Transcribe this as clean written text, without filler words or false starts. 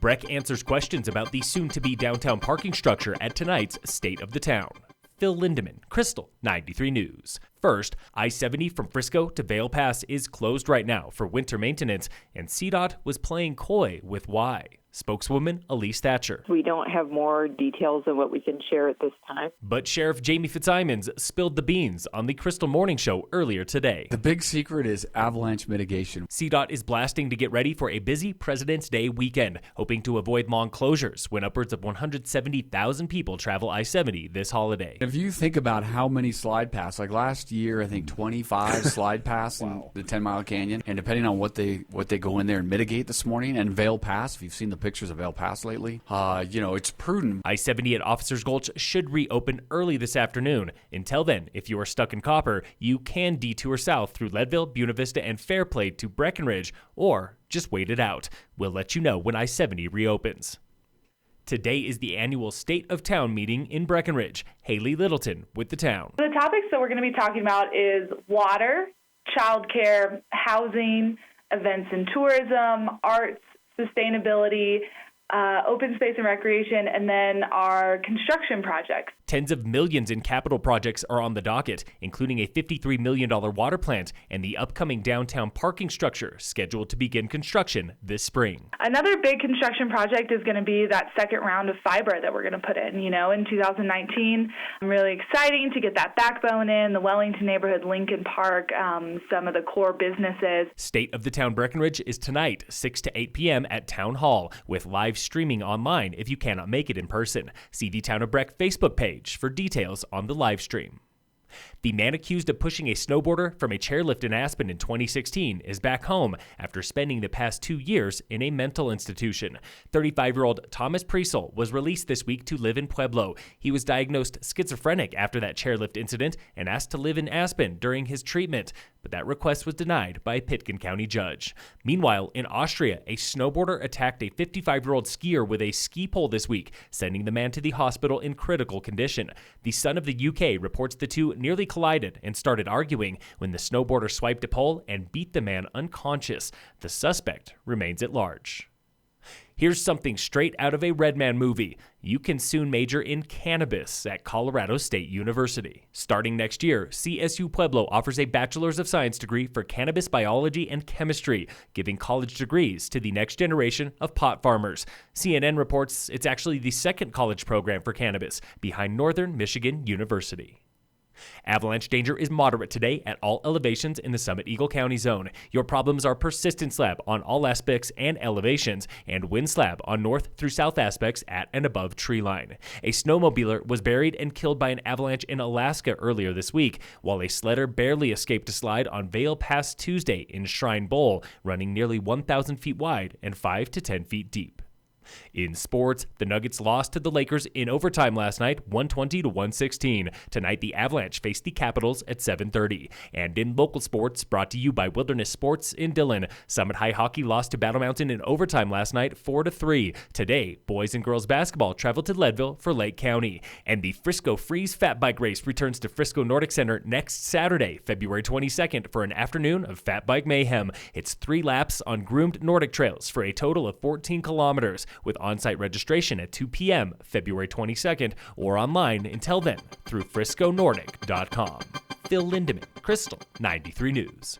Breck answers questions about the soon-to-be downtown parking structure at tonight's State of the Town. Phil Lindemann, Krystal, 93 News. First, I-70 from Frisco to Vail Pass is closed right now for winter maintenance, and CDOT was playing coy with why. Spokeswoman Elise Thatcher. We don't have more details than what we can share at this time. But Sheriff Jamie Fitzsimons spilled the beans on the Krystal Morning Show earlier today. The big secret is avalanche mitigation. CDOT is blasting to get ready for a busy President's Day weekend, hoping to avoid long closures when upwards of 170,000 people travel I-70 this holiday. If you think about how many slide paths, like last year, I think 25 slide paths in the 10 Mile Canyon, and depending on what they go in there and mitigate this morning, and Vail Pass, if you've seen the pictures of Vail Pass lately, it's prudent. I-70 at Officers Gulch should reopen early this afternoon. Until then, if you are stuck in Copper, you can detour south through Leadville, Buena Vista, and Fairplay to Breckenridge, or just wait it out. We'll let you know when I-70 reopens. Today is the annual State of Town meeting in Breckenridge. Haley Littleton with the town. The topics that we're going to be talking about is water, childcare, housing, events and tourism, arts, sustainability, open space and recreation, and then our construction projects. Tens of millions in capital projects are on the docket, including a $53 million water plant and the upcoming downtown parking structure scheduled to begin construction this spring. Another big construction project is going to be that second round of fiber that we're going to put in, in 2019. Really exciting to get that backbone in, the Wellington neighborhood, Lincoln Park, some of the core businesses. State of the Town Breckenridge is tonight, 6 to 8 p.m. at Town Hall, with live streaming online if you cannot make it in person. See the Town of Breck Facebook page for details on the live stream. The man accused of pushing a snowboarder from a chairlift in Aspen in 2016 is back home after spending the past 2 years in a mental institution. 35-year-old Thomas Krystal was released this week to live in Pueblo. He was diagnosed schizophrenic after that chairlift incident and asked to live in Aspen during his treatment, but that request was denied by a Pitkin County judge. Meanwhile, in Austria, a snowboarder attacked a 55-year-old skier with a ski pole this week, sending the man to the hospital in critical condition. The Sun of the UK reports the two nearly collided and started arguing when the snowboarder swiped a pole and beat the man unconscious. The suspect remains at large. Here's something straight out of a Redman movie. You can soon major in cannabis at Colorado State University. Starting next year, CSU Pueblo offers a Bachelor's of Science degree for cannabis biology and chemistry, giving college degrees to the next generation of pot farmers. CNN reports it's actually the second college program for cannabis, behind Northern Michigan University. Avalanche danger is moderate today at all elevations in the Summit Eagle County zone. Your problems are persistent slab on all aspects and elevations, and wind slab on north through south aspects at and above tree line. A snowmobiler was buried and killed by an avalanche in Alaska earlier this week, while a sledder barely escaped a slide on Vail Pass Tuesday in Shrine Bowl, running nearly 1,000 feet wide and 5 to 10 feet deep. In sports, the Nuggets lost to the Lakers in overtime last night, 120-116. Tonight, the Avalanche face the Capitals at 7:30. And in local sports, brought to you by Wilderness Sports in Dillon, Summit High Hockey lost to Battle Mountain in overtime last night, 4-3. Today, boys and girls basketball travel to Leadville for Lake County. And the Frisco Freeze Fat Bike Race returns to Frisco Nordic Center next Saturday, February 22nd, for an afternoon of Fat Bike Mayhem. It's 3 laps on groomed Nordic trails for a total of 14 kilometers, with on-site registration at 2 p.m. February 22nd, or online until then through FriscoNordic.com. Phil Lindemann, Krystal, 93 News.